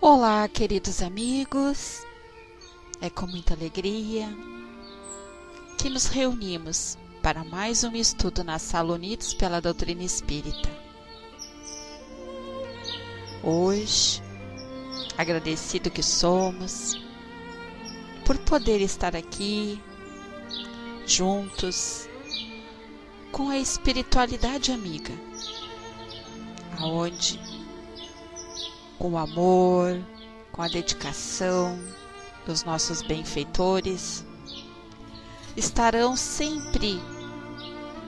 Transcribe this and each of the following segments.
Olá, queridos amigos, é com muita alegria que nos reunimos para mais um estudo na Sala Unidos pela Doutrina Espírita. Hoje, agradecido que somos por poder estar aqui juntos com a espiritualidade amiga, aonde com o amor, com a dedicação dos nossos benfeitores, estarão sempre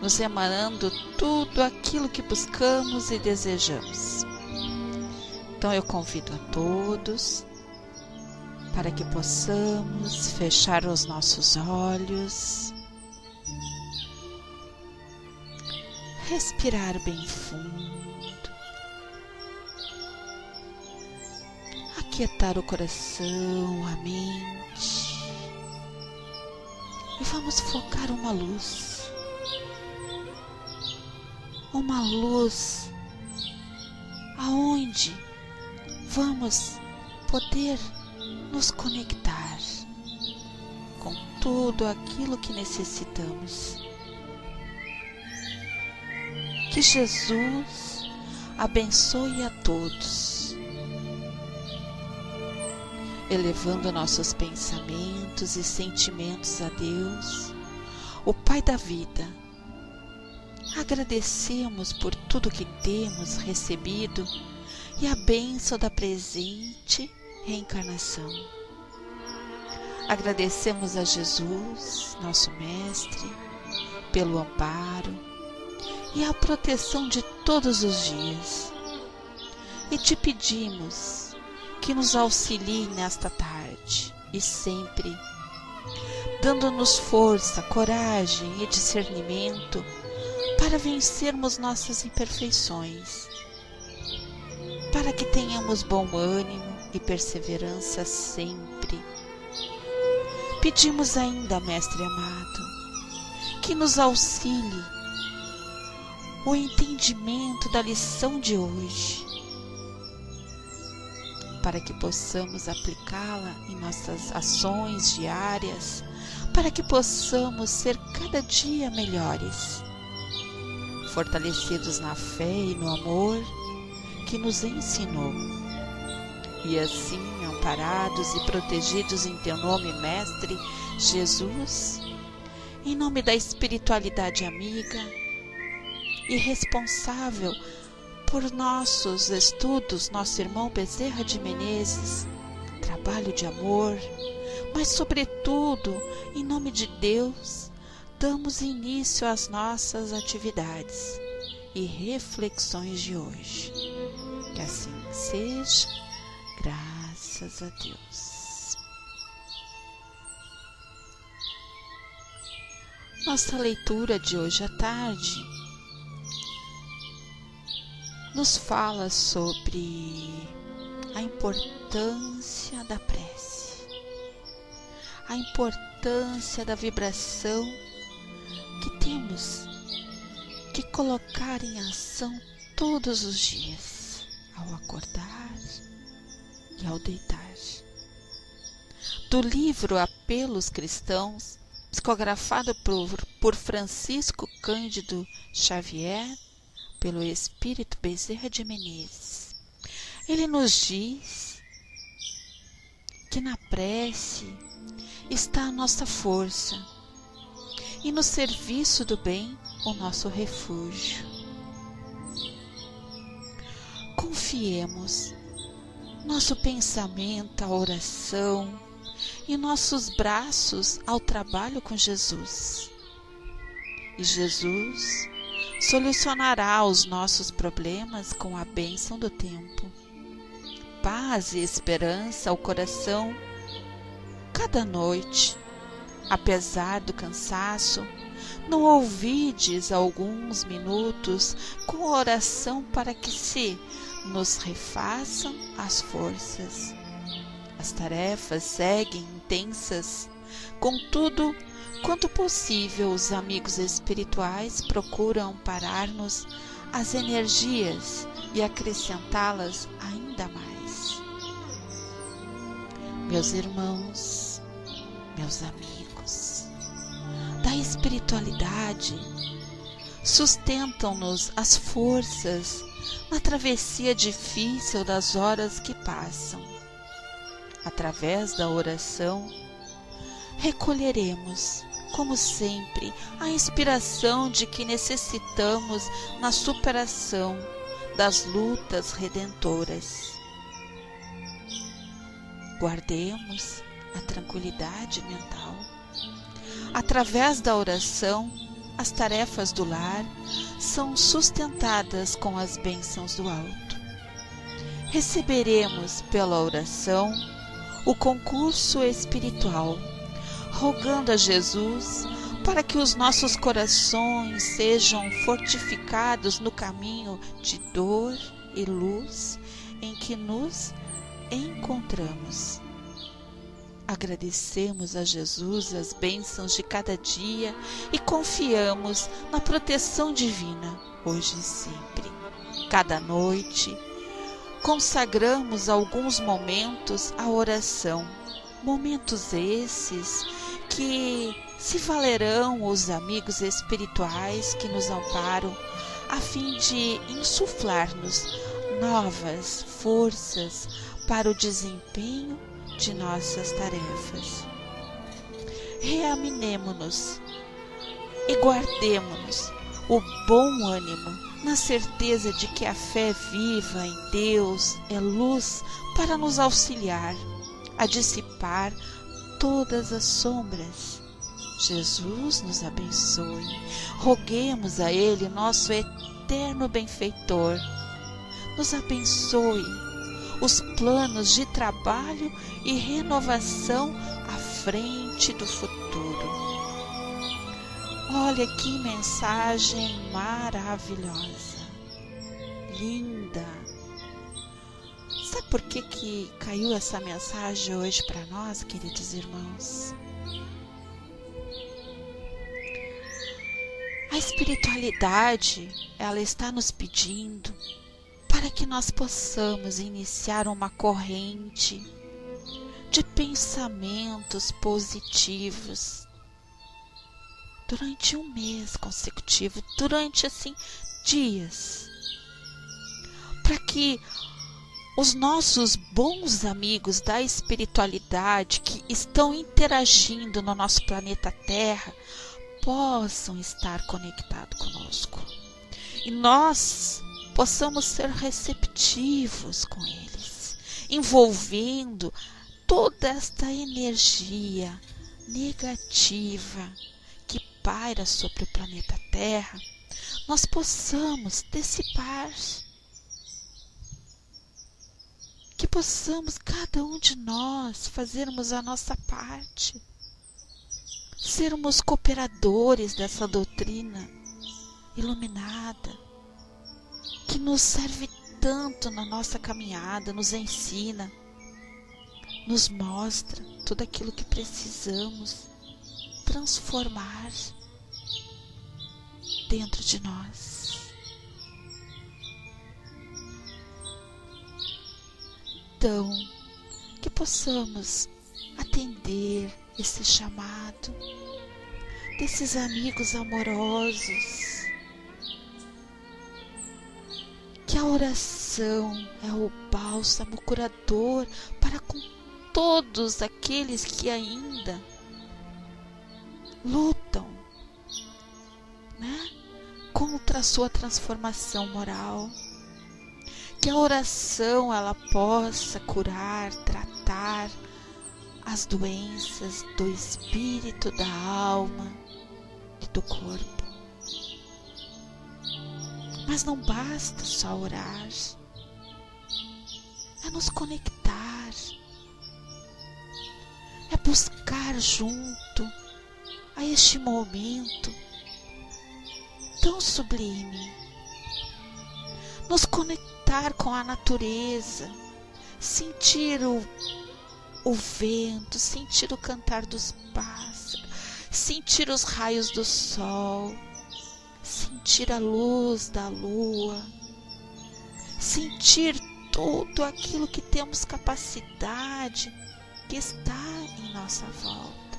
nos emanando tudo aquilo que buscamos e desejamos. Então eu convido a todos para que possamos fechar os nossos olhos, respirar bem fundo, aquietar o coração, a mente, e vamos focar uma luz aonde vamos poder nos conectar com tudo aquilo que necessitamos. Que Jesus abençoe a todos, elevando nossos pensamentos e sentimentos a Deus, o Pai da vida. Agradecemos por tudo que temos recebido e a bênção da presente reencarnação. Agradecemos a Jesus, nosso Mestre, pelo amparo e a proteção de todos os dias. E te pedimos que nos auxilie nesta tarde e sempre, dando-nos força, coragem e discernimento para vencermos nossas imperfeições, para que tenhamos bom ânimo e perseverança sempre. Pedimos ainda, Mestre amado, que nos auxilie o entendimento da lição de hoje, para que possamos aplicá-la em nossas ações diárias, para que possamos ser cada dia melhores, fortalecidos na fé e no amor que nos ensinou, e assim amparados e protegidos em teu nome, Mestre Jesus, em nome da espiritualidade amiga e responsável por nossos estudos, nosso irmão Bezerra de Menezes, trabalho de amor, mas sobretudo, em nome de Deus, damos início às nossas atividades e reflexões de hoje. Que assim seja, graças a Deus. Nossa leitura de hoje à tarde nos fala sobre a importância da prece, a importância da vibração que temos que colocar em ação todos os dias, ao acordar e ao deitar. Do livro Apelos Cristãos, psicografado por Francisco Cândido Xavier, pelo Espírito Bezerra de Menezes, ele nos diz que na prece está a nossa força e no serviço do bem o nosso refúgio. Confiemos nosso pensamento à oração e nossos braços ao trabalho com Jesus. E Jesus solucionará os nossos problemas com a bênção do tempo. Paz e esperança ao coração cada noite. Apesar do cansaço, não ouvides alguns minutos com oração para que se nos refaçam as forças. As tarefas seguem intensas, contudo, quanto possível, os amigos espirituais procuram amparar-nos as energias e acrescentá-las ainda mais. Meus irmãos, meus amigos, da espiritualidade sustentam-nos as forças na travessia difícil das horas que passam. Através da oração, recolheremos, como sempre, a inspiração de que necessitamos na superação das lutas redentoras. Guardemos a tranquilidade mental. Através da oração, as tarefas do lar são sustentadas com as bênçãos do alto. Receberemos pela oração o concurso espiritual, rogando a Jesus para que os nossos corações sejam fortificados no caminho de dor e luz em que nos encontramos. Agradecemos a Jesus as bênçãos de cada dia e confiamos na proteção divina, hoje e sempre. Cada noite, consagramos alguns momentos à oração, momentos esses que se valerão os amigos espirituais que nos amparam, a fim de insuflar-nos novas forças para o desempenho de nossas tarefas. Reanimemo-nos e guardemo-nos o bom ânimo, na certeza de que a fé viva em Deus é luz para nos auxiliar a dissipar todas as sombras. Jesus nos abençoe. Roguemos a Ele, nosso eterno benfeitor, nos abençoe os planos de trabalho e renovação à frente do futuro. Olha que mensagem maravilhosa, linda. Sabe por que caiu essa mensagem hoje para nós, queridos irmãos? A espiritualidade, ela está nos pedindo para que nós possamos iniciar uma corrente de pensamentos positivos durante um mês consecutivo, durante assim dias, para que os nossos bons amigos da espiritualidade que estão interagindo no nosso planeta Terra possam estar conectados conosco e nós possamos ser receptivos com eles, envolvendo toda esta energia negativa que paira sobre o planeta Terra, nós possamos dissipar, que possamos cada um de nós fazermos a nossa parte, sermos cooperadores dessa doutrina iluminada, que nos serve tanto na nossa caminhada, nos ensina, nos mostra tudo aquilo que precisamos transformar dentro de nós. Então, que possamos atender esse chamado desses amigos amorosos, que a oração é o bálsamo curador para com todos aqueles que ainda lutam, contra a sua transformação moral. Que a oração ela possa curar, tratar as doenças do espírito, da alma e do corpo. Mas não basta só orar, é nos conectar, é buscar junto a este momento tão sublime, nos conectar com a natureza, sentir o vento, sentir o cantar dos pássaros, sentir os raios do sol, sentir a luz da lua, sentir tudo aquilo que temos capacidade que está em nossa volta.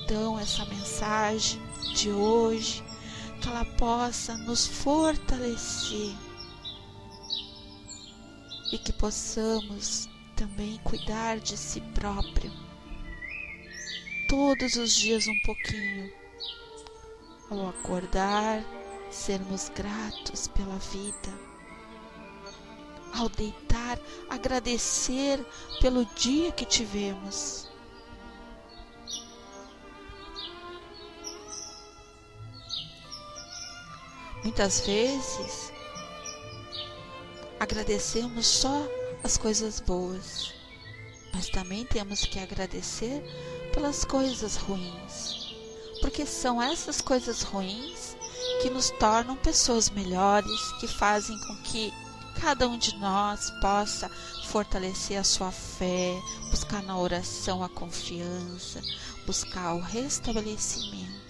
Então, essa mensagem de hoje, que ela possa nos fortalecer e que possamos também cuidar de si próprio, todos os dias um pouquinho. Ao acordar, sermos gratos pela vida. Ao deitar, agradecer pelo dia que tivemos. Muitas vezes, agradecemos só as coisas boas, mas também temos que agradecer pelas coisas ruins, porque são essas coisas ruins que nos tornam pessoas melhores, que fazem com que cada um de nós possa fortalecer a sua fé, buscar na oração a confiança, buscar o restabelecimento.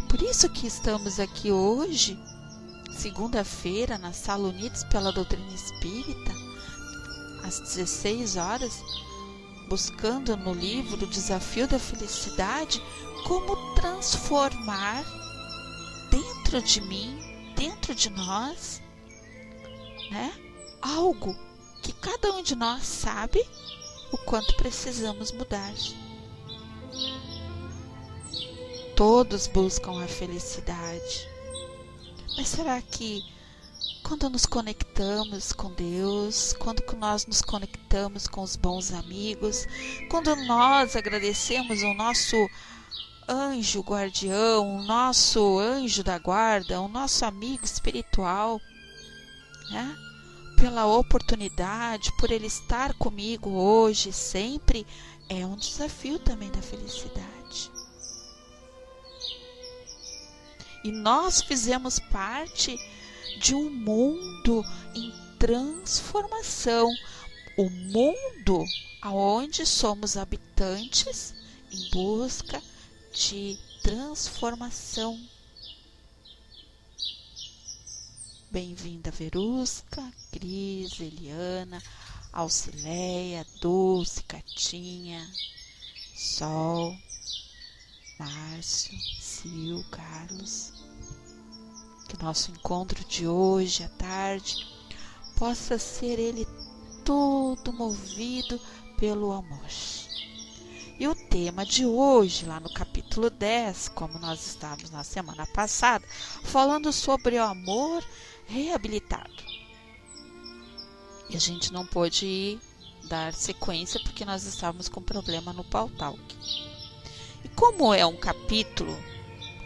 Por isso que estamos aqui hoje, segunda-feira, na Sala Unidos pela Doutrina Espírita, às 16 horas, buscando no livro O Desafio da Felicidade, como transformar dentro de mim, dentro de nós, algo que cada um de nós sabe o quanto precisamos mudar. Todos buscam a felicidade, mas será que quando nos conectamos com Deus, quando nós nos conectamos com os bons amigos, quando nós agradecemos o nosso anjo guardião, o nosso anjo da guarda, o nosso amigo espiritual, pela oportunidade, por ele estar comigo hoje, sempre, é um desafio também da felicidade. E nós fizemos parte de um mundo em transformação, o mundo aonde somos habitantes em busca de transformação. Bem-vinda Verusca, Cris, Eliana, Alcileia, Dulce, Catinha, Sol, Márcio, Sil, Carlos. Que nosso encontro de hoje à tarde possa ser ele todo movido pelo amor. E o tema de hoje, lá no capítulo 10, como nós estávamos na semana passada, falando sobre o amor reabilitado. E a gente não pôde dar sequência porque nós estávamos com problema no Pautalk. E como é um capítulo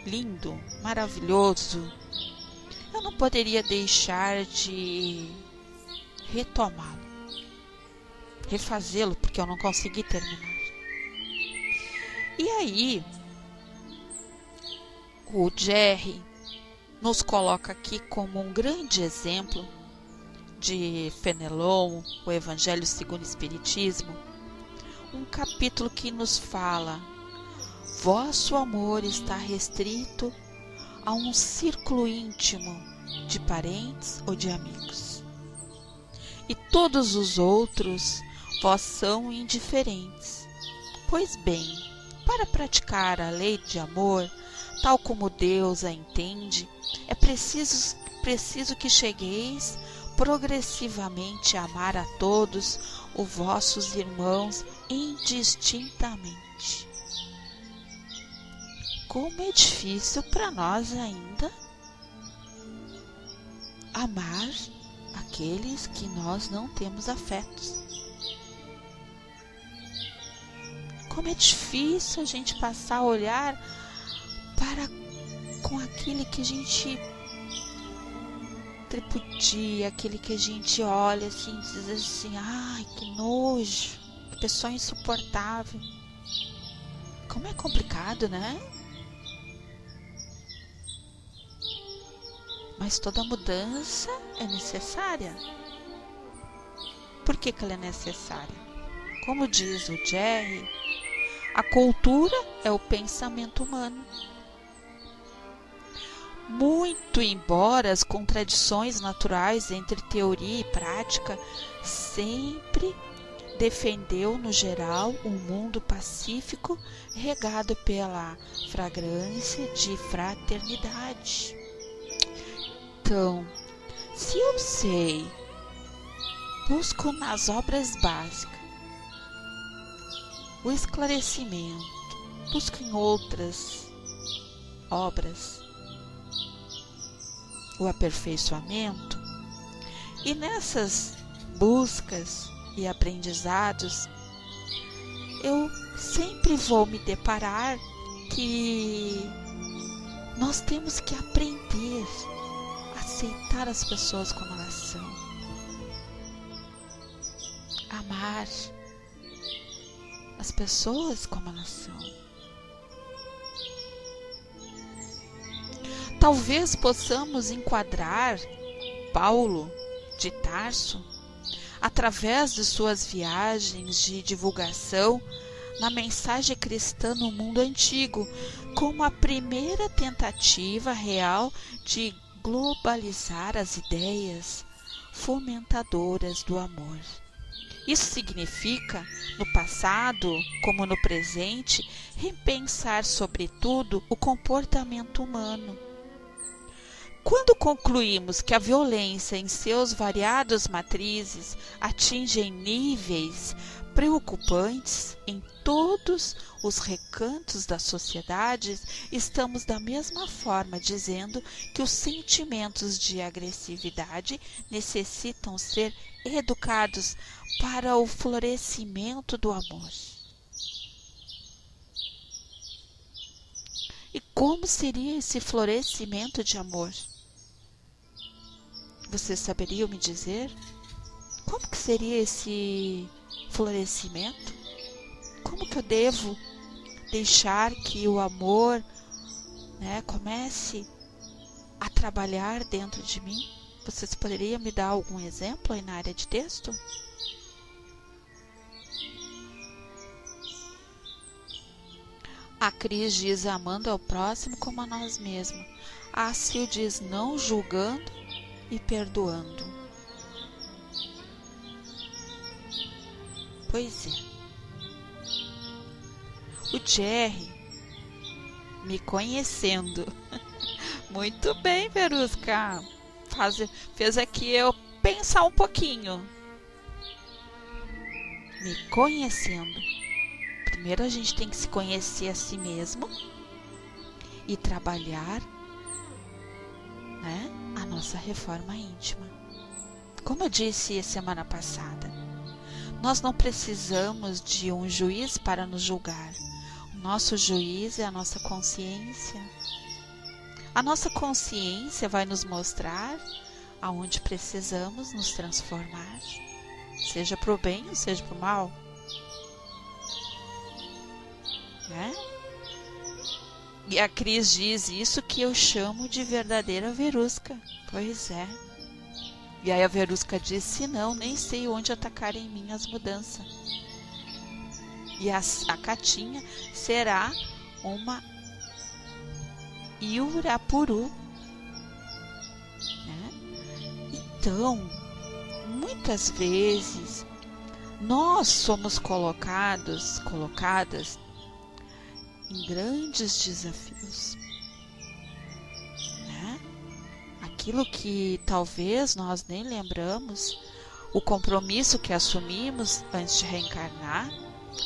lindo, maravilhoso, eu não poderia deixar de retomá-lo, refazê-lo, porque eu não consegui terminar. E aí, o Jerry nos coloca aqui como um grande exemplo de Fenelon, o Evangelho segundo o Espiritismo, um capítulo que nos fala: vosso amor está restrito a um círculo íntimo de parentes ou de amigos, e todos os outros vós são indiferentes. Pois bem, para praticar a lei de amor, tal como Deus a entende, é preciso que chegueis progressivamente a amar a todos os vossos irmãos indistintamente. Como é difícil para nós ainda amar aqueles que nós não temos afetos. Como é difícil a gente passar a olhar para com aquele que a gente tripudia, aquele que a gente olha assim, diz assim: ai, que nojo, que pessoa insuportável. Como é complicado, né? Mas toda mudança é necessária. Por que ela é necessária? Como diz o Jerry, a cultura é o pensamento humano. muito embora as contradições naturais entre teoria e prática, sempre defendeu, no geral, um mundo pacífico regado pela fragrância de fraternidade. Então, se eu sei, busco nas obras básicas o esclarecimento, busco em outras obras o aperfeiçoamento, e nessas buscas e aprendizados eu sempre vou me deparar que nós temos que aprender a aceitar as pessoas como elas são, amar as pessoas como elas são. Talvez possamos enquadrar Paulo de Tarso, através de suas viagens de divulgação, na mensagem cristã no mundo antigo, como a primeira tentativa real de globalizar as ideias fomentadoras do amor. Isso significa, no passado como no presente, repensar sobretudo o comportamento humano. Quando concluímos que a violência em seus variados matrizes atinge níveis preocupantes em todos os recantos da sociedade, estamos da mesma forma dizendo que os sentimentos de agressividade necessitam ser educados para o florescimento do amor. E como seria esse florescimento de amor? Vocês saberiam me dizer? Como que seria esse florescimento? Como que eu devo deixar que o amor, comece a trabalhar dentro de mim? Vocês poderiam me dar algum exemplo aí na área de texto? A Cris diz amando ao próximo como a nós mesmos. A Sil diz não julgando e perdoando. Pois é. O Jerry me conhecendo. Muito bem, Verusca. Fez aqui eu pensar um pouquinho. Me conhecendo. Primeiro a gente tem que se conhecer a si mesmo e trabalhar, a nossa reforma íntima. Como eu disse semana passada, nós não precisamos de um juiz para nos julgar. O nosso juiz é a nossa consciência. A nossa consciência vai nos mostrar aonde precisamos nos transformar, seja para o bem ou seja para o mal. E a Cris diz isso que eu chamo de verdadeira Verusca. Pois é. E aí a Verusca diz, se não, nem sei onde atacar em mim as mudanças. E a Catinha será uma Iurapuru. Então, muitas vezes, nós somos colocadas em grandes desafios. Aquilo que talvez nós nem lembramos, o compromisso que assumimos antes de reencarnar,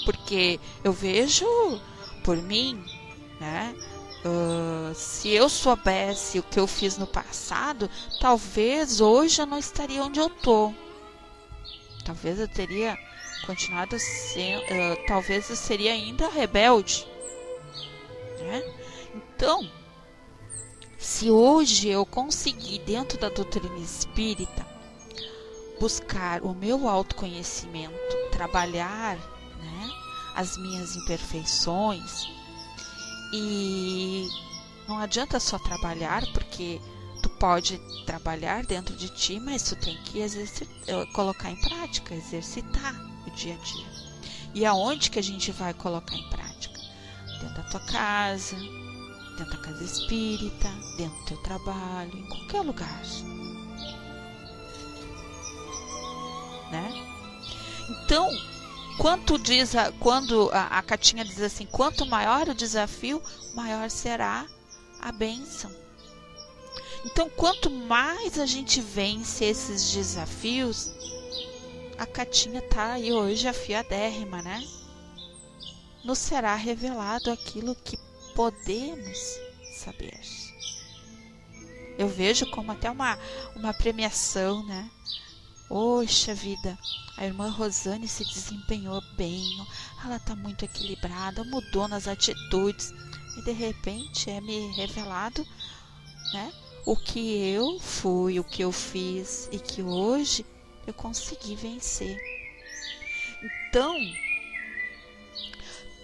porque eu vejo por mim, se eu soubesse o que eu fiz no passado, talvez hoje eu não estaria onde eu estou. Talvez eu teria continuado sendo, talvez eu seria ainda rebelde. Então, se hoje eu conseguir, dentro da doutrina espírita, buscar o meu autoconhecimento, trabalhar as minhas imperfeições, e não adianta só trabalhar, porque tu pode trabalhar dentro de ti, mas tu tem que colocar em prática, exercitar o dia a dia. E aonde que a gente vai colocar em prática? Dentro da tua casa, dentro da casa espírita, dentro do teu trabalho, em qualquer lugar, né? Então, quando a Catinha diz assim, quanto maior o desafio, maior será a bênção. Então, quanto mais a gente vence esses desafios, a Catinha está aí hoje afiadérrima, né? Nos será revelado aquilo que podemos saber. Eu vejo como até uma premiação, né? Poxa vida, a irmã Rosane se desempenhou bem, ela está muito equilibrada, mudou nas atitudes, e de repente é me revelado, né, o que eu fui, o que eu fiz, e que hoje eu consegui vencer. Então,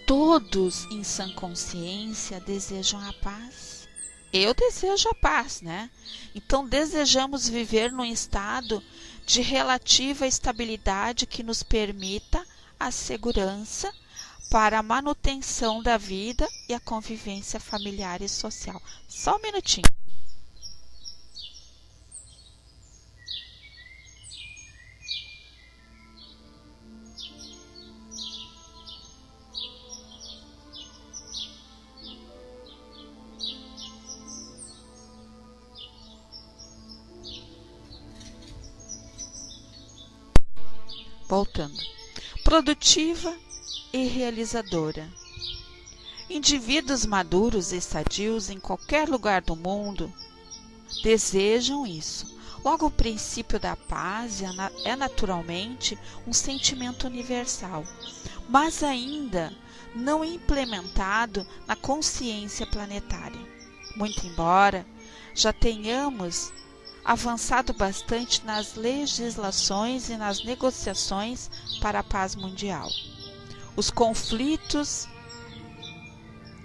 todos em sã consciência desejam a paz. Eu desejo a paz, né? Então, desejamos viver num estado de relativa estabilidade que nos permita a segurança para a manutenção da vida e a convivência familiar e social. Só um minutinho. Voltando. Produtiva e realizadora. Indivíduos maduros e sadios em qualquer lugar do mundo desejam isso. Logo, o princípio da paz é naturalmente um sentimento universal, mas ainda não implementado na consciência planetária. Muito embora já tenhamos avançado bastante nas legislações e nas negociações para a paz mundial. Os conflitos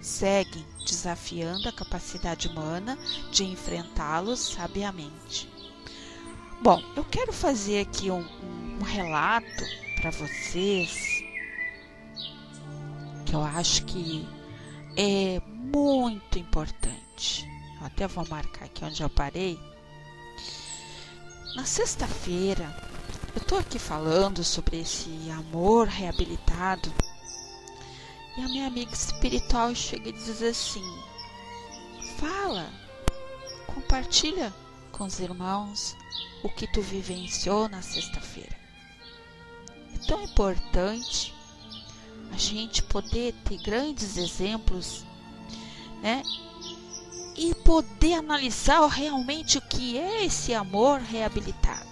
seguem desafiando a capacidade humana de enfrentá-los sabiamente. Bom, eu quero fazer aqui um relato para vocês que eu acho que é muito importante. Eu até vou marcar aqui onde eu parei. Na sexta-feira, eu estou aqui falando sobre esse amor reabilitado e a minha amiga espiritual chega e diz assim, fala, compartilha com os irmãos o que tu vivenciou na sexta-feira. É tão importante a gente poder ter grandes exemplos, né? E poder analisar realmente o que é esse amor reabilitado.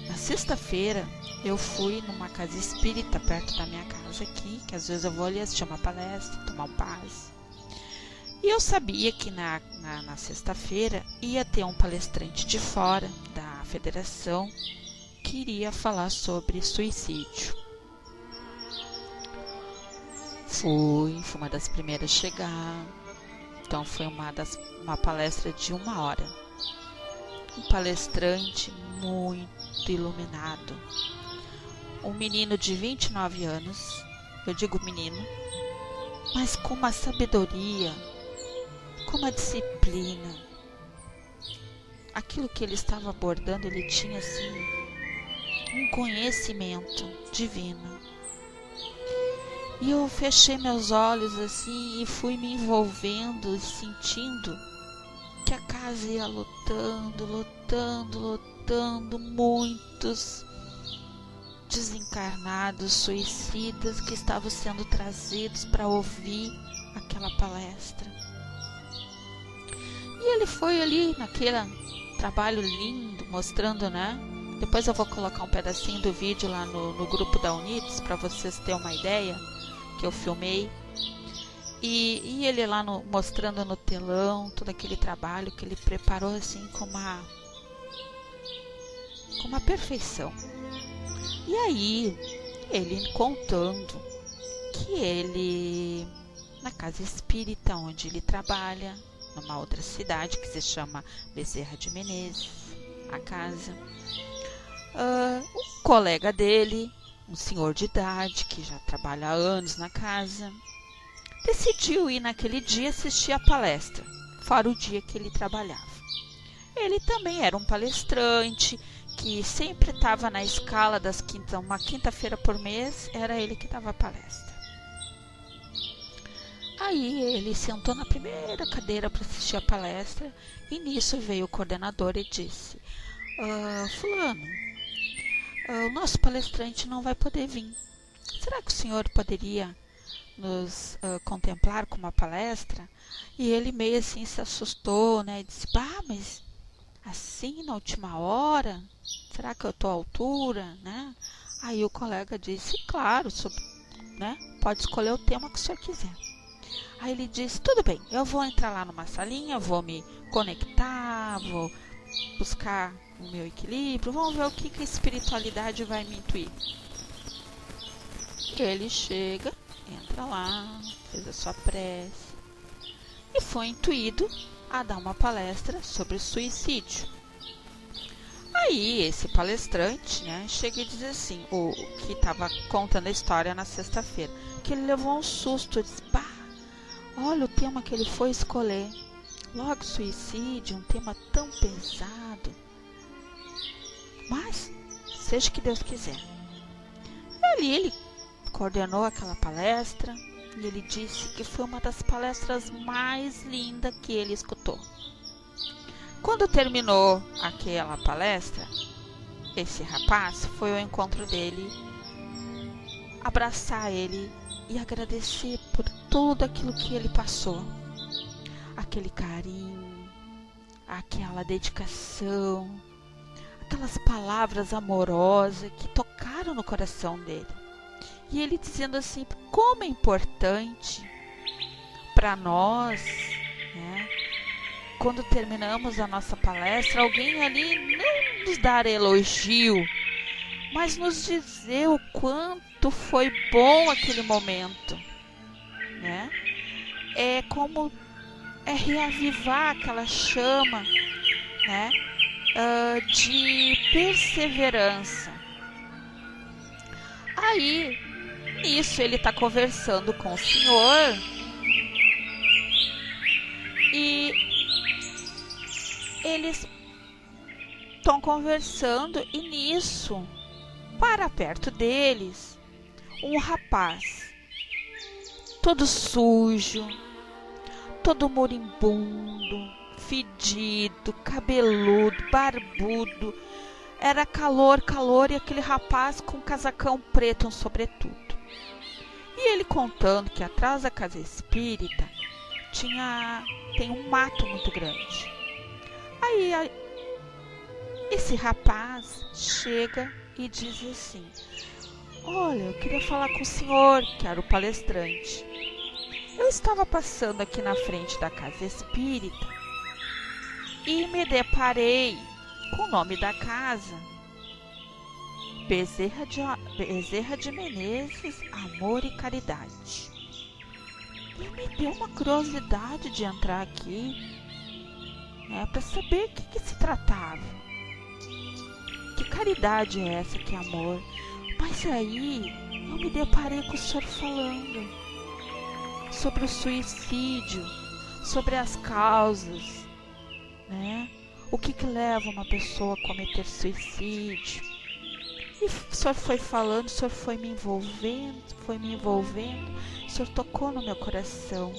Na sexta-feira, eu fui numa casa espírita perto da minha casa aqui, que às vezes eu vou ali assistir uma palestra, tomar um passe. E eu sabia que na sexta-feira ia ter um palestrante de fora da federação que iria falar sobre suicídio. Fui uma das primeiras a chegar, então foi uma palestra de 1 hora. Um palestrante muito iluminado, um menino de 29 anos, eu digo menino, mas com uma sabedoria, com uma disciplina. Aquilo que ele estava abordando, ele tinha assim um conhecimento divino. E eu fechei meus olhos assim e fui me envolvendo e sentindo que a casa ia lotando, muitos desencarnados, suicidas que estavam sendo trazidos para ouvir aquela palestra. E ele foi ali naquele trabalho lindo, mostrando, né? Depois eu vou colocar um pedacinho do vídeo lá no grupo da Unidos para vocês terem uma ideia, que eu filmei. E ele lá mostrando no telão todo aquele trabalho que ele preparou assim com uma perfeição. E aí, ele contando que ele, na casa espírita onde ele trabalha, numa outra cidade que se chama Bezerra de Menezes, a casa, um colega dele, um senhor de idade que já trabalha há anos na casa, decidiu ir naquele dia assistir a palestra, fora o dia que ele trabalhava. Ele também era um palestrante que sempre estava na escala das quintas, uma quinta-feira por mês, era ele que dava a palestra. Aí ele sentou na primeira cadeira para assistir a palestra e nisso veio o coordenador e disse: Fulano, o nosso palestrante não vai poder vir. Será que o senhor poderia nos contemplar com uma palestra? E ele meio assim se assustou, né? E disse: mas assim na última hora? Será que eu estou à altura, né? Aí o colega disse: claro, né? Pode escolher o tema que o senhor quiser. Aí ele disse: tudo bem, eu vou entrar lá numa salinha, vou me conectar, vou buscar o meu equilíbrio, vamos ver o que a espiritualidade vai me intuir. Ele chega, entra lá, fez a sua prece e foi intuído a dar uma palestra sobre suicídio. Aí esse palestrante, né, chega e diz assim, o que estava contando a história na sexta-feira, que ele levou um susto, disse: olha o tema que ele foi escolher, logo suicídio, um tema tão pesado. Mas seja o que Deus quiser. Ele coordenou aquela palestra e ele disse que foi uma das palestras mais lindas que ele escutou. Quando terminou aquela palestra, esse rapaz foi ao encontro dele, abraçar ele e agradecer por tudo aquilo que ele passou. Aquele carinho, aquela dedicação, aquelas palavras amorosas que tocaram no coração dele. E ele dizendo assim, como é importante para nós, né? Quando terminamos a nossa palestra, alguém ali não nos dar elogio, mas nos dizer o quanto foi bom aquele momento, né? É como reavivar aquela chama, né? De perseverança. Aí, nisso, ele está conversando com o Senhor e eles estão conversando e nisso, para perto deles, um rapaz todo sujo, todo moribundo, fedido, cabeludo, barbudo. Era calor e aquele rapaz com um casacão preto, um sobretudo. E ele contando que atrás da casa espírita tem um mato muito grande. Aí esse rapaz chega e diz assim: olha, eu queria falar com o senhor, que era o palestrante. Eu estava passando aqui na frente da casa espírita e me deparei com o nome da casa: Bezerra de Menezes, Amor e Caridade. E me deu uma curiosidade de entrar aqui, né, para saber o que se tratava. Que caridade é essa, que amor? Mas aí eu me deparei com o senhor falando sobre o suicídio, sobre as causas, né? O que leva uma pessoa a cometer suicídio. E o senhor foi falando, o senhor foi me envolvendo, o senhor tocou no meu coração.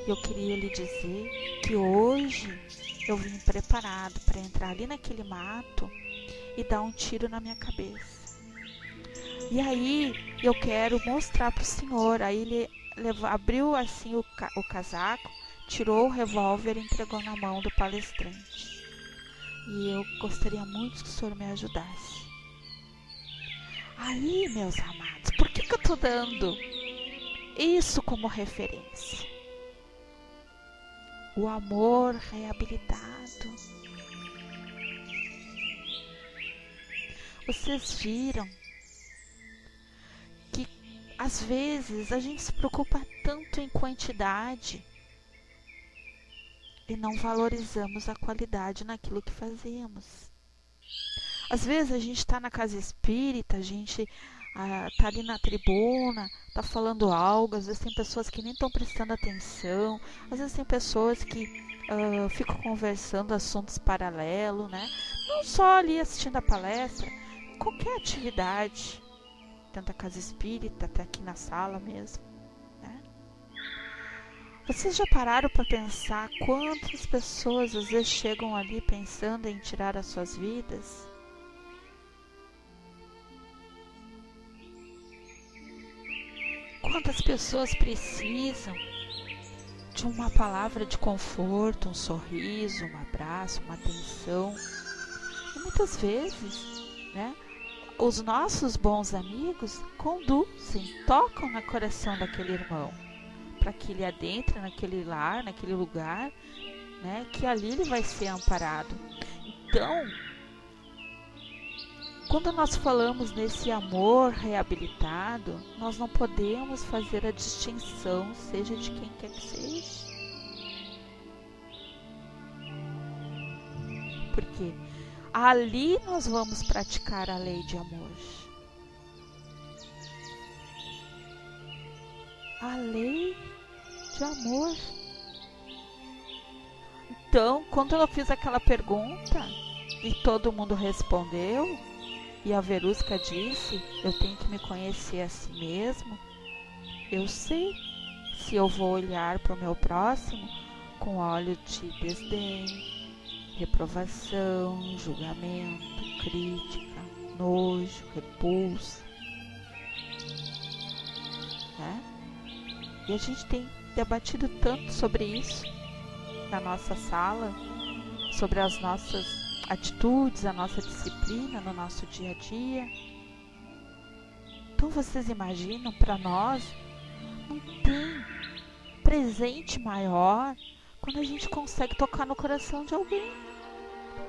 E eu queria lhe dizer que hoje eu vim preparado para entrar ali naquele mato e dar um tiro na minha cabeça. E aí eu quero mostrar para o senhor. Aí ele abriu assim o casaco, tirou o revólver e entregou na mão do palestrante. E eu gostaria muito que o senhor me ajudasse. Aí, meus amados, por que eu estou dando isso como referência? O amor reabilitado. Vocês viram que às vezes a gente se preocupa tanto em quantidade e não valorizamos a qualidade naquilo que fazemos. Às vezes a gente está na casa espírita, a gente tá ali na tribuna, tá falando algo, às vezes tem pessoas que nem estão prestando atenção, às vezes tem pessoas que ficam conversando assuntos paralelos, né? Não só ali assistindo a palestra, qualquer atividade, tanto da casa espírita, até aqui na sala mesmo, né? Vocês já pararam para pensar quantas pessoas às vezes chegam ali pensando em tirar as suas vidas? Quantas pessoas precisam de uma palavra de conforto, um sorriso, um abraço, uma atenção? E muitas vezes, né, os nossos bons amigos conduzem, tocam no coração daquele irmão, para que ele adentre naquele lar, naquele lugar, né, que ali ele vai ser amparado. Então, quando nós falamos nesse amor reabilitado, nós não podemos fazer a distinção, seja de quem quer que seja. Porque ali nós vamos praticar a lei de amor. A lei de amor. Então, quando eu fiz aquela pergunta e todo mundo respondeu, e a Verusca disse, eu tenho que me conhecer a si mesmo, eu sei se eu vou olhar para o meu próximo com olho de desdém, reprovação, julgamento, crítica, nojo, repulsa, né? E a gente tem debatido tanto sobre isso na nossa sala, sobre as nossas atitudes, a nossa disciplina no nosso dia a dia. Então vocês imaginam, para nós não tem presente maior quando a gente consegue tocar no coração de alguém.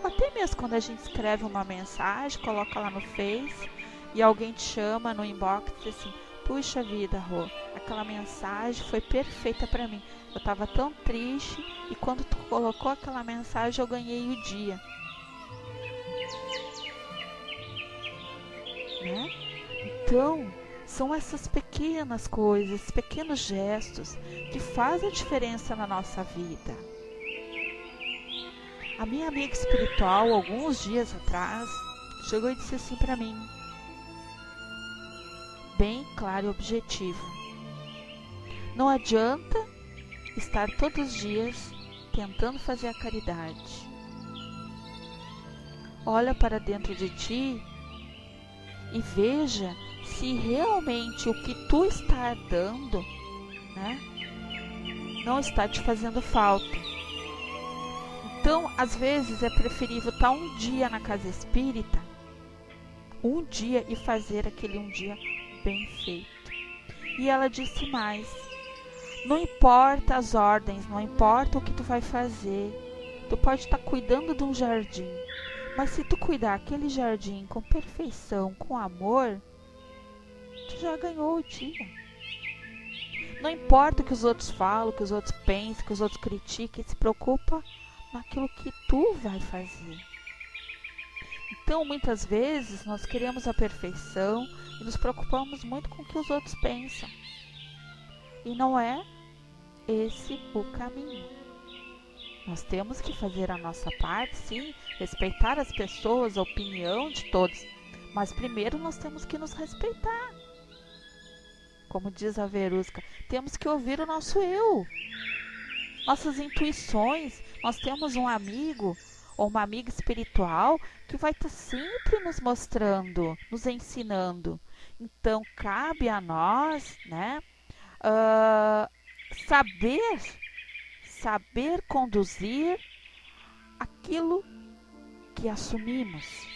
Até mesmo quando a gente escreve uma mensagem, coloca lá no Face e alguém te chama no inbox e diz assim: puxa vida, Rô, aquela mensagem foi perfeita para mim. Eu estava tão triste e quando tu colocou aquela mensagem eu ganhei o dia. Né? Então, são essas pequenas coisas, pequenos gestos que fazem a diferença na nossa vida. A minha amiga espiritual, alguns dias atrás, chegou e disse assim para mim, bem claro e objetivo: não adianta estar todos os dias tentando fazer a caridade. Olha para dentro de ti e veja se realmente o que tu está dando, né, não está te fazendo falta. Então, às vezes é preferível estar um dia na casa espírita, um dia, e fazer aquele um dia bem feito. E ela disse mais: não importa as ordens, não importa o que tu vai fazer, tu pode estar cuidando de um jardim, mas se tu cuidar aquele jardim com perfeição, com amor, tu já ganhou o dia. Não importa o que os outros falam, o que os outros pensam, o que os outros critiquem, se preocupa naquilo que tu vai fazer. Então, muitas vezes, nós queremos a perfeição e nos preocupamos muito com o que os outros pensam. E não é esse o caminho. Nós temos que fazer a nossa parte, sim, respeitar as pessoas, a opinião de todos, mas primeiro nós temos que nos respeitar. Como diz a Verusca, temos que ouvir o nosso eu, nossas intuições. Nós temos um amigo ou uma amiga espiritual que vai estar sempre nos mostrando, nos ensinando. Então, cabe a nós, né, saber conduzir aquilo que assumimos,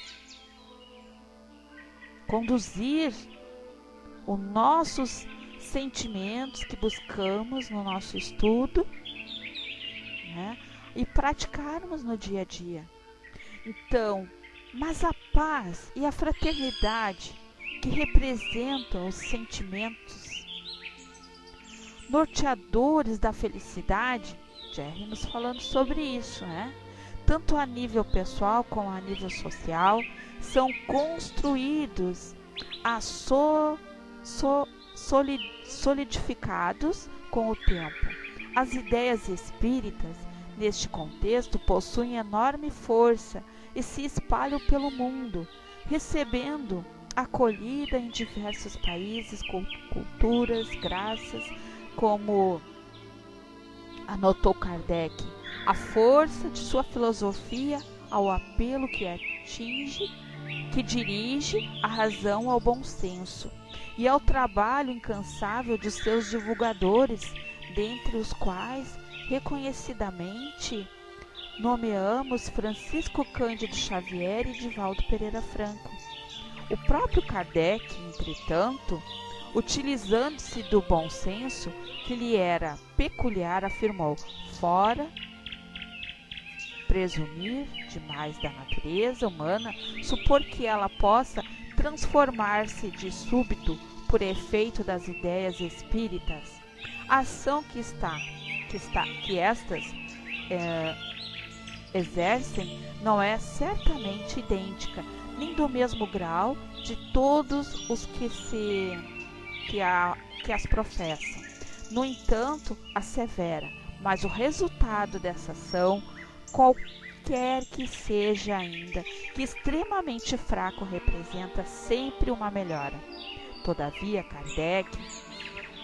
conduzir os nossos sentimentos que buscamos no nosso estudo, né, e praticarmos no dia a dia. Então, mas a paz e a fraternidade que representam os sentimentos norteadores da felicidade, Jerry nos falando sobre isso, né? Tanto a nível pessoal como a nível social, são construídos solidificados com o tempo. As ideias espíritas, neste contexto, possuem enorme força e se espalham pelo mundo, recebendo acolhida em diversos países, culturas, graças, como anotou Kardec, a força de sua filosofia ao apelo que atinge, que dirige a razão ao bom senso, e ao trabalho incansável de seus divulgadores, dentre os quais, reconhecidamente, nomeamos Francisco Cândido Xavier e Divaldo Pereira Franco. O próprio Kardec, entretanto, utilizando-se do bom senso que lhe era peculiar, afirmou: fora presumir demais da natureza humana, supor que ela possa transformar-se de súbito por efeito das ideias espíritas. A ação que estas exercem não é certamente idêntica, nem do mesmo grau de todos os que as professam. No entanto, assevera, mas o resultado dessa ação, qualquer que seja ainda, que extremamente fraco, representa sempre uma melhora. Todavia, Kardec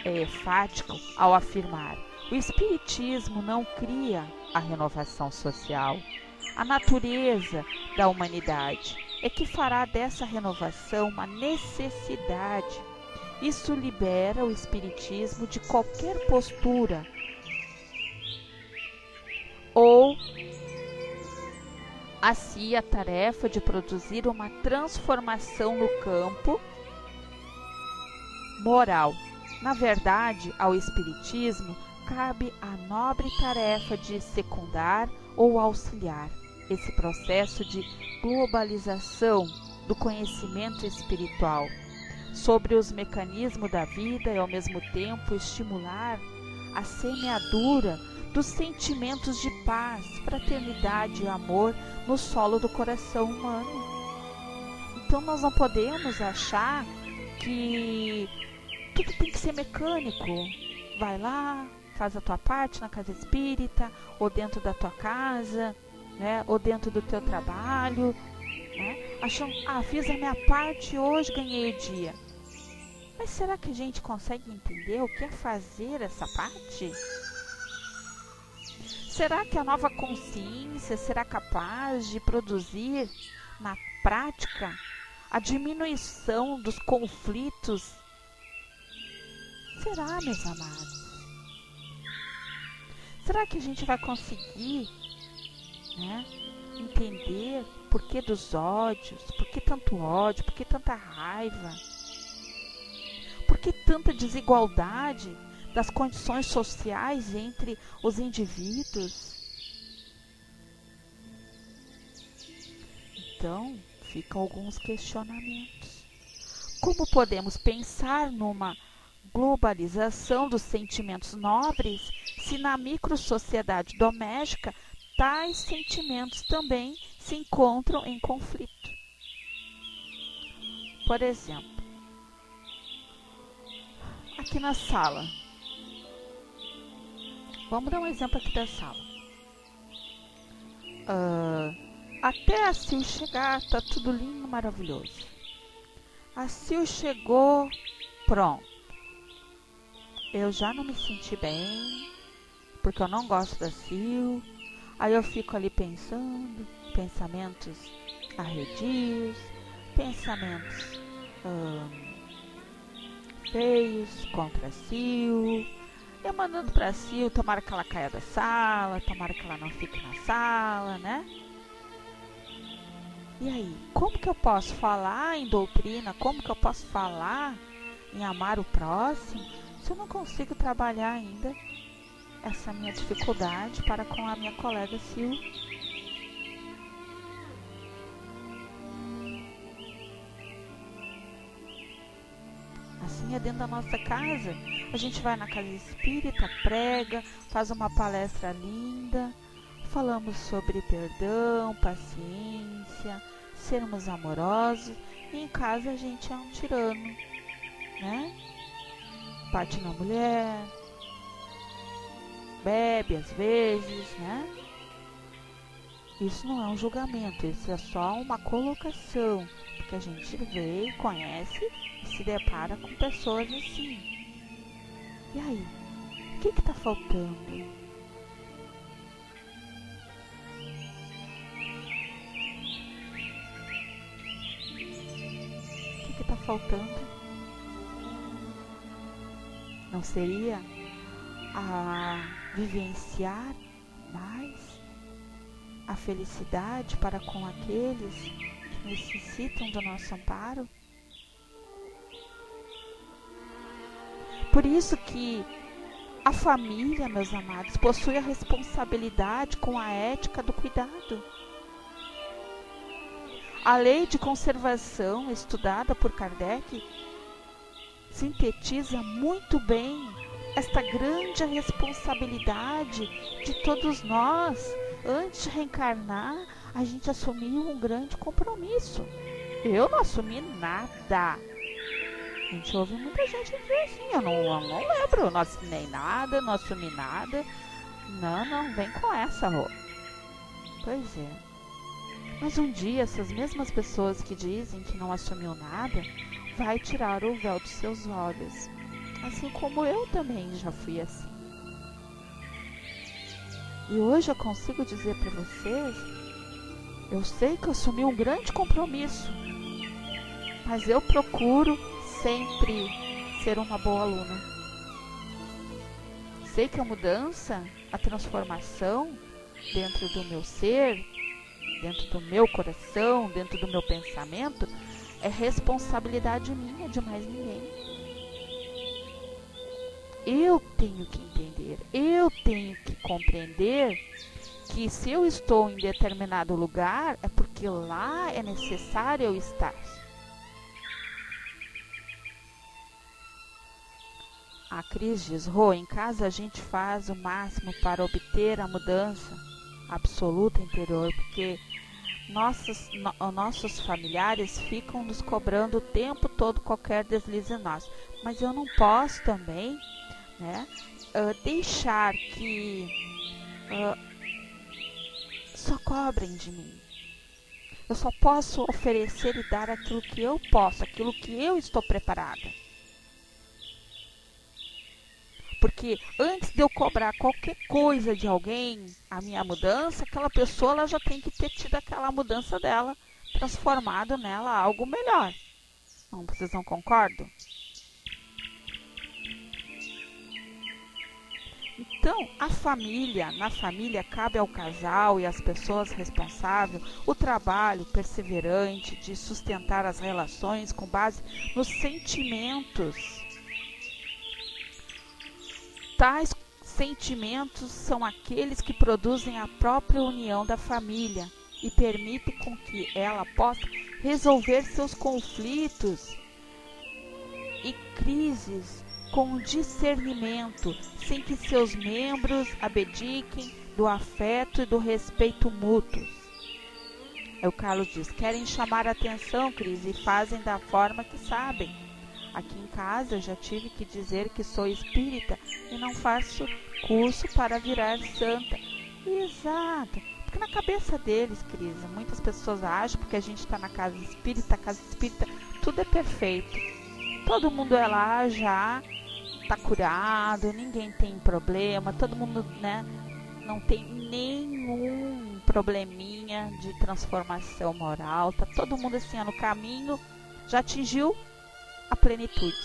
é enfático ao afirmar: o Espiritismo não cria a renovação social. A natureza da humanidade é que fará dessa renovação uma necessidade. Isso libera o Espiritismo de qualquer postura ou a si a tarefa de produzir uma transformação no campo moral. Na verdade, ao Espiritismo cabe a nobre tarefa de secundar ou auxiliar esse processo de globalização do conhecimento espiritual sobre os mecanismos da vida e, ao mesmo tempo, estimular a semeadura dos sentimentos de paz, fraternidade e amor no solo do coração humano. Então nós não podemos achar que tudo tem que ser mecânico. Vai lá, faz a tua parte na casa espírita, ou dentro da tua casa, né, ou dentro do teu trabalho, né, achando, fiz a minha parte hoje, ganhei o dia. Mas será que a gente consegue entender o que é fazer essa parte? Será que a nova consciência será capaz de produzir na prática a diminuição dos conflitos? Será, meus amados? Será que a gente vai conseguir, né, entender por que dos ódios, por que tanto ódio, por que tanta raiva, por que tanta desigualdade das condições sociais entre os indivíduos? Então, ficam alguns questionamentos. Como podemos pensar numa globalização dos sentimentos nobres se na microsociedade doméstica tais sentimentos também se encontram em conflito? Por exemplo, aqui na sala, vamos dar um exemplo aqui da sala. Até a Sil chegar, tá tudo lindo, maravilhoso. A Sil chegou, pronto. Eu já não me senti bem, porque eu não gosto da Sil. Aí eu fico ali pensando, pensamentos arredios, pensamentos feios contra a Sil. Eu mandando pra Sil, tomara que ela caia da sala, tomara que ela não fique na sala, né? E aí, como que eu posso falar em doutrina, como que eu posso falar em amar o próximo, se eu não consigo trabalhar ainda essa minha dificuldade para com a minha colega Sil? Assim é dentro da nossa casa. A gente vai na casa espírita, prega, faz uma palestra linda, falamos sobre perdão, paciência, sermos amorosos, e em casa a gente é um tirano, né? Bate na mulher, bebe às vezes, né? Isso não é um julgamento, isso é só uma colocação, porque a gente vê, conhece e se depara com pessoas assim. E aí, o que está faltando? O que está faltando? Não seria a vivenciar mais a felicidade para com aqueles que necessitam do nosso amparo? Por isso que a família, meus amados, possui a responsabilidade com a ética do cuidado. A lei de conservação, estudada por Kardec, sintetiza muito bem esta grande responsabilidade de todos nós. Antes de reencarnar, a gente assumiu um grande compromisso. Eu não assumi nada. A gente ouve muita gente dizer assim, eu não lembro, eu não assinei nada, não assumi nada. Não, vem com essa, Rô. Pois é. Mas um dia, essas mesmas pessoas que dizem que não assumiu nada, vai tirar o véu dos seus olhos. Assim como eu também já fui assim. E hoje eu consigo dizer para vocês, eu sei que eu assumi um grande compromisso, mas eu procuro sempre ser uma boa aluna. Sei que a mudança, a transformação dentro do meu ser, dentro do meu coração, dentro do meu pensamento, é responsabilidade minha, de mais ninguém. Eu tenho que entender, eu tenho que compreender que se eu estou em determinado lugar, é porque lá é necessário eu estar. A Cris diz, Rô, em casa a gente faz o máximo para obter a mudança absoluta interior, porque nossos familiares ficam nos cobrando o tempo todo qualquer deslize em nós. Mas eu não posso também, né, deixar que só cobrem de mim. Eu só posso oferecer e dar aquilo que eu posso, aquilo que eu estou preparada. Porque antes de eu cobrar qualquer coisa de alguém, a minha mudança, aquela pessoa ela já tem que ter tido aquela mudança dela, transformado nela algo melhor. Não, vocês não concordam? Então, na família cabe ao casal e às pessoas responsáveis o trabalho perseverante de sustentar as relações com base nos sentimentos. Tais sentimentos são aqueles que produzem a própria união da família e permitem com que ela possa resolver seus conflitos e crises com discernimento, sem que seus membros abdiquem do afeto e do respeito mútuos. O Carlos diz, querem chamar a atenção, Cris, e fazem da forma que sabem. Aqui em casa eu já tive que dizer que sou espírita e não faço curso para virar santa. Exato, porque na cabeça deles, Cris, muitas pessoas acham, porque a gente está na casa espírita, tudo é perfeito. Todo mundo é lá já, está curado, ninguém tem problema, todo mundo, né, não tem nenhum probleminha de transformação moral, tá todo mundo assim no caminho, já atingiu a plenitude.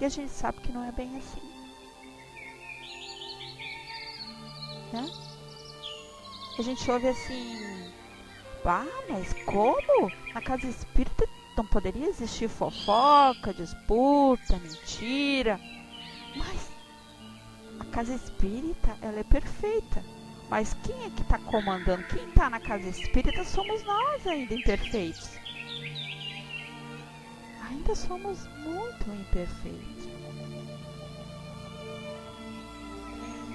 E a gente sabe que não é bem assim, né? A gente ouve assim, mas como? Na casa espírita não poderia existir fofoca, disputa, mentira. Mas a casa espírita, ela é perfeita. Mas quem é que está comandando? Quem está na casa espírita somos nós ainda imperfeitos. Ainda somos muito imperfeitos.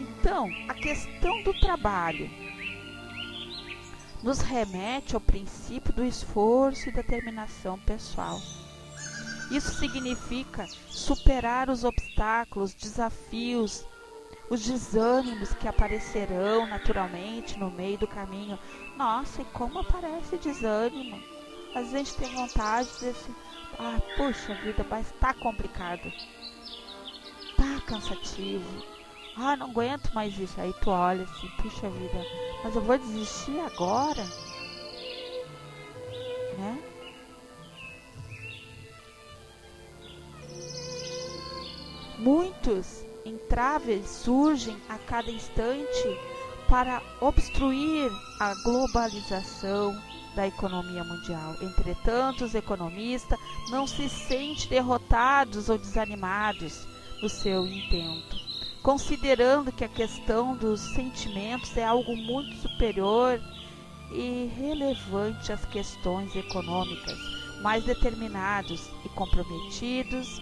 Então, a questão do trabalho. nos remete ao princípio do esforço e determinação pessoal. Isso significa superar os obstáculos, desafios, os desânimos que aparecerão naturalmente no meio do caminho. Nossa, e como aparece desânimo? Às vezes a gente tem vontade de dizer assim, puxa vida, mas tá complicado, tá cansativo, não aguento mais isso. Aí tu olha assim, puxa vida, mas eu vou desistir agora, né? Muitos entraves surgem a cada instante para obstruir a globalização da economia mundial. Entretanto, os economistas não se sentem derrotados ou desanimados no seu intento, considerando que a questão dos sentimentos é algo muito superior e relevante às questões econômicas. Mais determinados e comprometidos,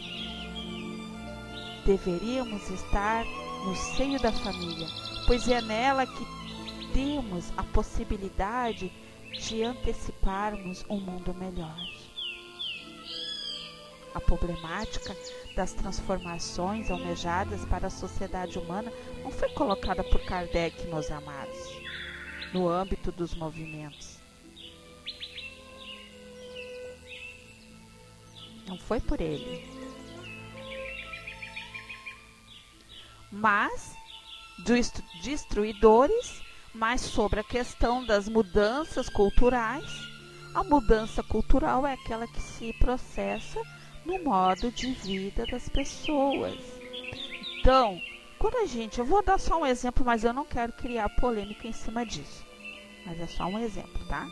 deveríamos estar no seio da família, pois é nela que temos a possibilidade de anteciparmos um mundo melhor. A problemática das transformações almejadas para a sociedade humana não foi colocada por Kardec, meus amados, no âmbito dos movimentos. Não foi por ele. Mas dos destruidores, mas sobre a questão das mudanças culturais. A mudança cultural é aquela que se processa no modo de vida das pessoas. Então, quando eu vou dar só um exemplo, mas eu não quero criar polêmica em cima disso. Mas é só um exemplo, tá?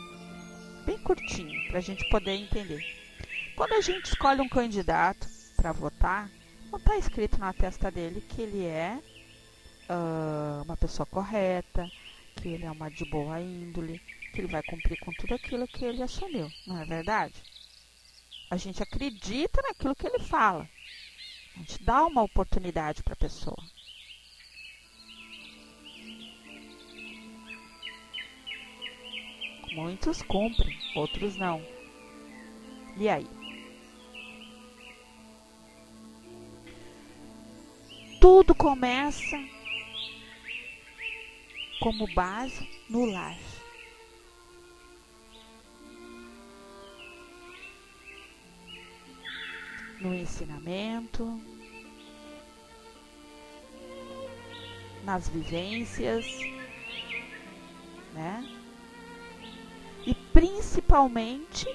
Bem curtinho, para a gente poder entender. Quando a gente escolhe um candidato para votar, não está escrito na testa dele que ele é uma pessoa correta, que ele é uma de boa índole, que ele vai cumprir com tudo aquilo que ele assumiu, não é verdade? A gente acredita naquilo que ele fala. A gente dá uma oportunidade para a pessoa. Muitos cumprem, outros não. E aí? Tudo começa como base no lar. No ensinamento, nas vivências, né? E principalmente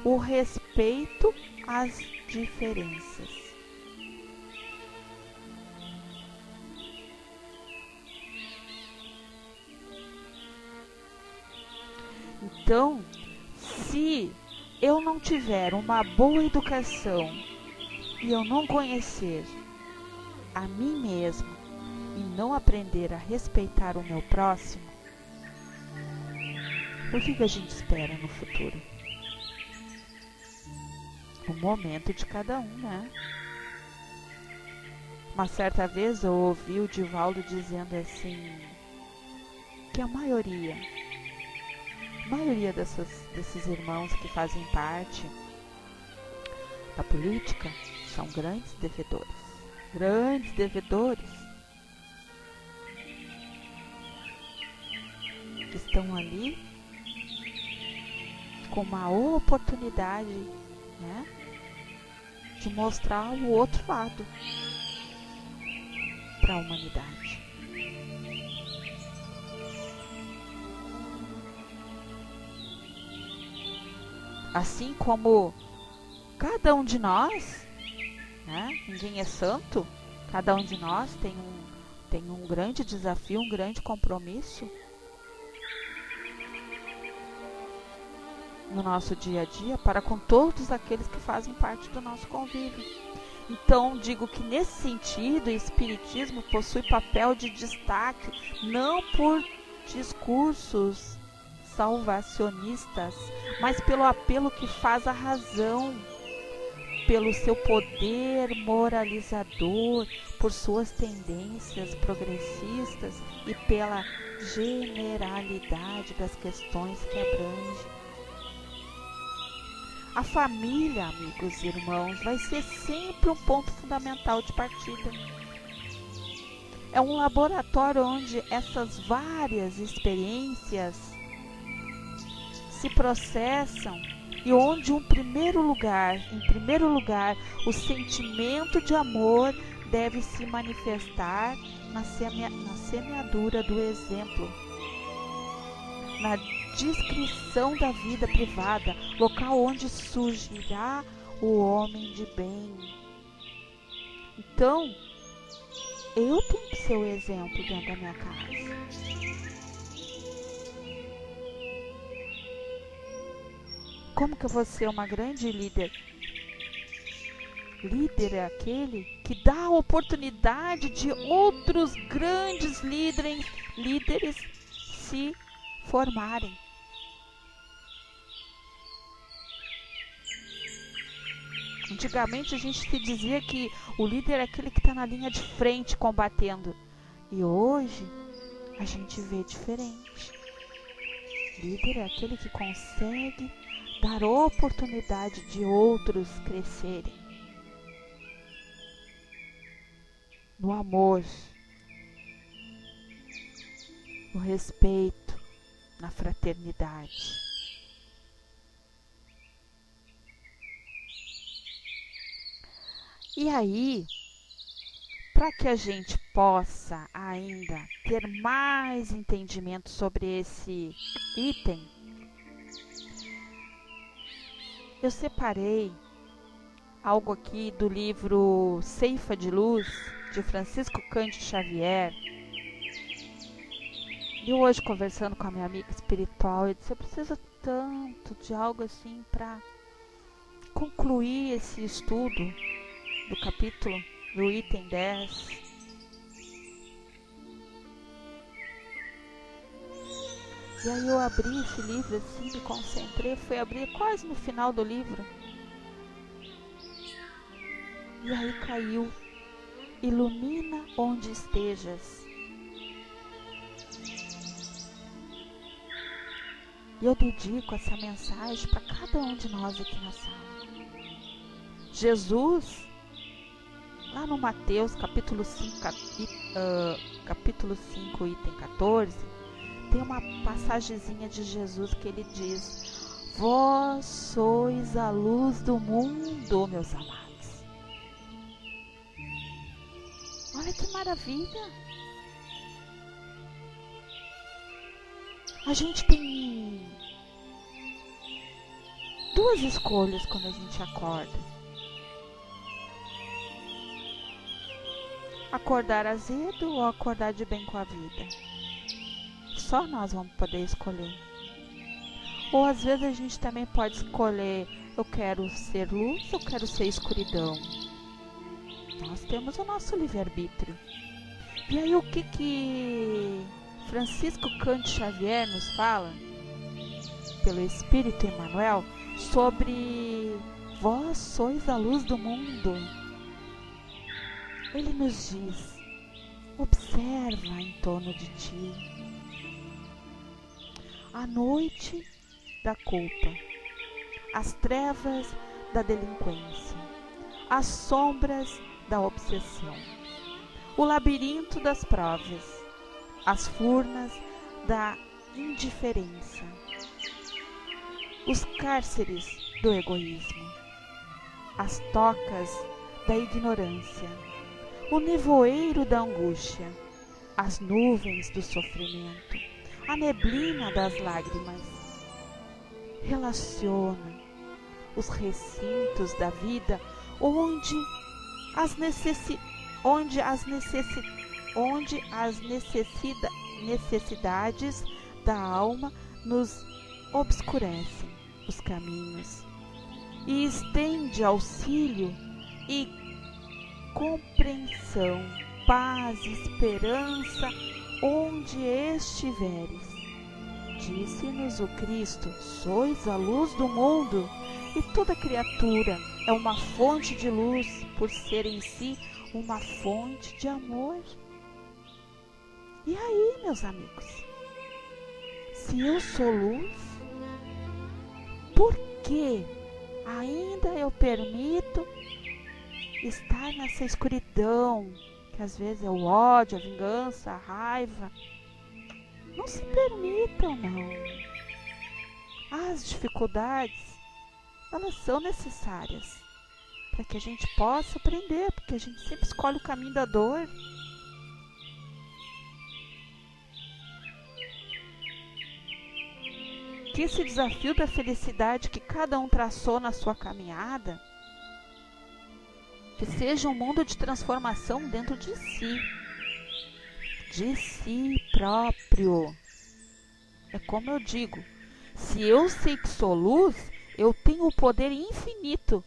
o respeito às diferenças. Então, se eu não tiver uma boa educação e eu não conhecer a mim mesmo e não aprender a respeitar o meu próximo, o que a gente espera no futuro? O momento de cada um, né? Uma certa vez eu ouvi o Divaldo dizendo assim, que a maioria desses irmãos que fazem parte da política são grandes devedores. Que estão ali com uma oportunidade, né, de mostrar o outro lado para a humanidade. Assim como cada um de nós, né, ninguém é santo, cada um de nós tem um grande desafio, um grande compromisso no nosso dia a dia para com todos aqueles que fazem parte do nosso convívio. Então, digo que nesse sentido, o Espiritismo possui papel de destaque, não por discursos salvacionistas, mas pelo apelo que faz à razão, pelo seu poder moralizador, por suas tendências progressistas e pela generalidade das questões que abrange. A família, amigos e irmãos, vai ser sempre um ponto fundamental de partida. É um laboratório onde essas várias experiências se processam e onde em primeiro lugar, o sentimento de amor deve se manifestar na semeadura do exemplo, na descrição da vida privada, local onde surgirá o homem de bem. Então, eu tenho que ser o exemplo dentro da minha casa. Como que eu vou ser uma grande líder? Líder é aquele que dá a oportunidade de outros grandes líderes se formarem. Antigamente a gente se dizia que o líder é aquele que está na linha de frente combatendo. E hoje a gente vê diferente. Líder é aquele que consegue dar oportunidade de outros crescerem. No amor, no respeito, na fraternidade. E aí, para que a gente possa ainda ter mais entendimento sobre esse item, eu separei algo aqui do livro Ceifa de Luz, de Francisco Cândido Xavier. E hoje, conversando com a minha amiga espiritual, eu disse, eu preciso tanto de algo assim para concluir esse estudo do capítulo, do item 10. E aí eu abri esse livro assim, me concentrei, fui abrir quase no final do livro. E aí caiu, ilumina onde estejas. E eu dedico essa mensagem para cada um de nós aqui na sala. Jesus, lá no Mateus, capítulo 5, item 14, tem uma passagemzinha de Jesus que ele diz: vós sois a luz do mundo, meus amados. Olha que maravilha! A gente tem duas escolhas quando a gente acorda: acordar azedo ou acordar de bem com a vida. Só nós vamos poder escolher. Ou às vezes a gente também pode escolher: eu quero ser luz, eu quero ser escuridão. Nós temos o nosso livre-arbítrio. E aí o que Francisco Cândido Xavier nos fala, pelo Espírito Emmanuel, sobre vós sois a luz do mundo? Ele nos diz: observa em torno de ti a noite da culpa, as trevas da delinquência, as sombras da obsessão, o labirinto das provas, as furnas da indiferença, os cárceres do egoísmo, as tocas da ignorância, o nevoeiro da angústia, as nuvens do sofrimento, a neblina das lágrimas. Relaciona os recintos da vida onde as necessidades da alma nos obscurecem os caminhos, e estende auxílio e compreensão, paz, esperança onde estiveres. Disse-nos o Cristo: sois a luz do mundo, E toda criatura é uma fonte de luz por ser em si uma fonte de amor. E aí, meus amigos, se eu sou luz, por que ainda eu permito estar nessa escuridão, que às vezes é o ódio, a vingança, a raiva? Não se permitam, não. As dificuldades, elas são necessárias para que a gente possa aprender, porque a gente sempre escolhe o caminho da dor. Que esse desafio da felicidade que cada um traçou na sua caminhada, que seja um mundo de transformação dentro de si próprio. É como eu digo, se eu sei que sou luz, eu tenho o poder infinito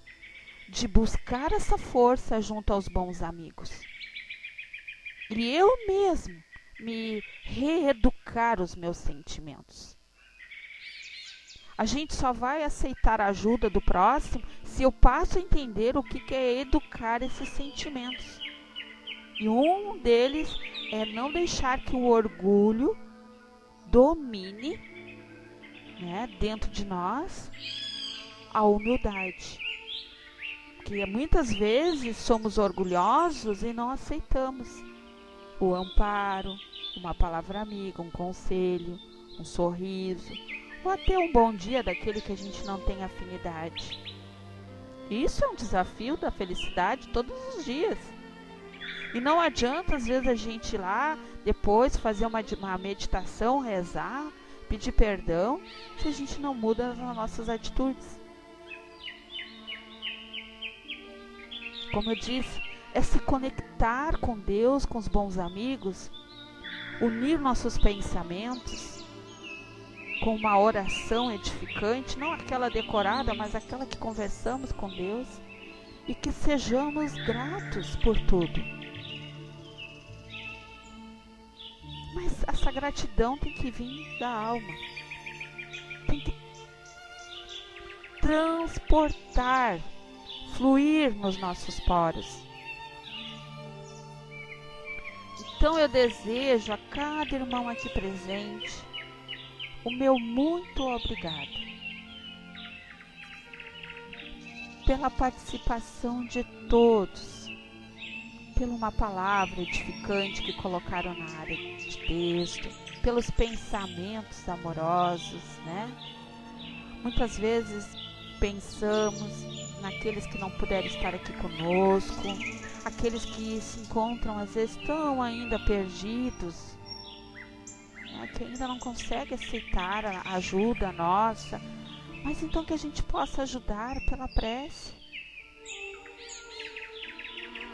de buscar essa força junto aos bons amigos. E eu mesmo me reeducar os meus sentimentos. A gente só vai aceitar a ajuda do próximo se eu passo a entender o que é educar esses sentimentos. E um deles é não deixar que o orgulho domine, né, dentro de nós a humildade. Porque muitas vezes somos orgulhosos e não aceitamos o amparo, uma palavra amiga, um conselho, um sorriso, ou até um bom dia daquele que a gente não tem afinidade. Isso é um desafio da felicidade todos os dias. E não adianta às vezes a gente ir lá, depois fazer uma meditação, rezar, pedir perdão, se a gente não muda as nossas atitudes. Como eu disse, é se conectar com Deus, com os bons amigos, unir nossos pensamentos com uma oração edificante, não aquela decorada, mas aquela que conversamos com Deus, e que sejamos gratos por tudo. Mas essa gratidão tem que vir da alma, tem que transportar, fluir nos nossos poros. Então eu desejo a cada irmão aqui presente o meu muito obrigado pela participação de todos, pela uma palavra edificante que colocaram na área de texto, pelos pensamentos amorosos, né? Muitas vezes pensamos naqueles que não puderam estar aqui conosco, aqueles que se encontram às vezes tão ainda perdidos, que ainda não consegue aceitar a ajuda nossa, mas então que a gente possa ajudar pela prece.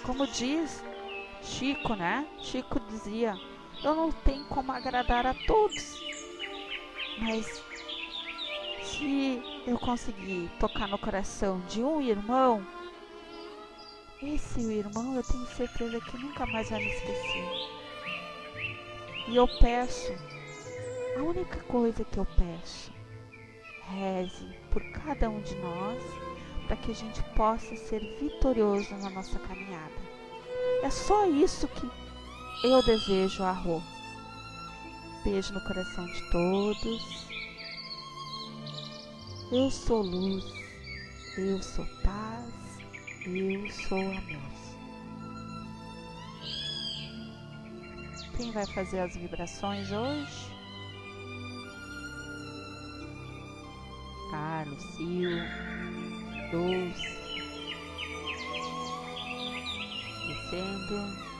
Como diz Chico, né? Chico dizia, eu não tenho como agradar a todos, mas se eu conseguir tocar no coração de um irmão, esse irmão eu tenho certeza que nunca mais vai me esquecer. E eu peço, a única coisa que eu peço, reze por cada um de nós, para que a gente possa ser vitorioso na nossa caminhada. É só isso que eu desejo a Rô. Beijo no coração de todos. Eu sou luz, eu sou paz, eu sou amor. Quem vai fazer as vibrações hoje? Carlos, Sil, Dulce, descendo.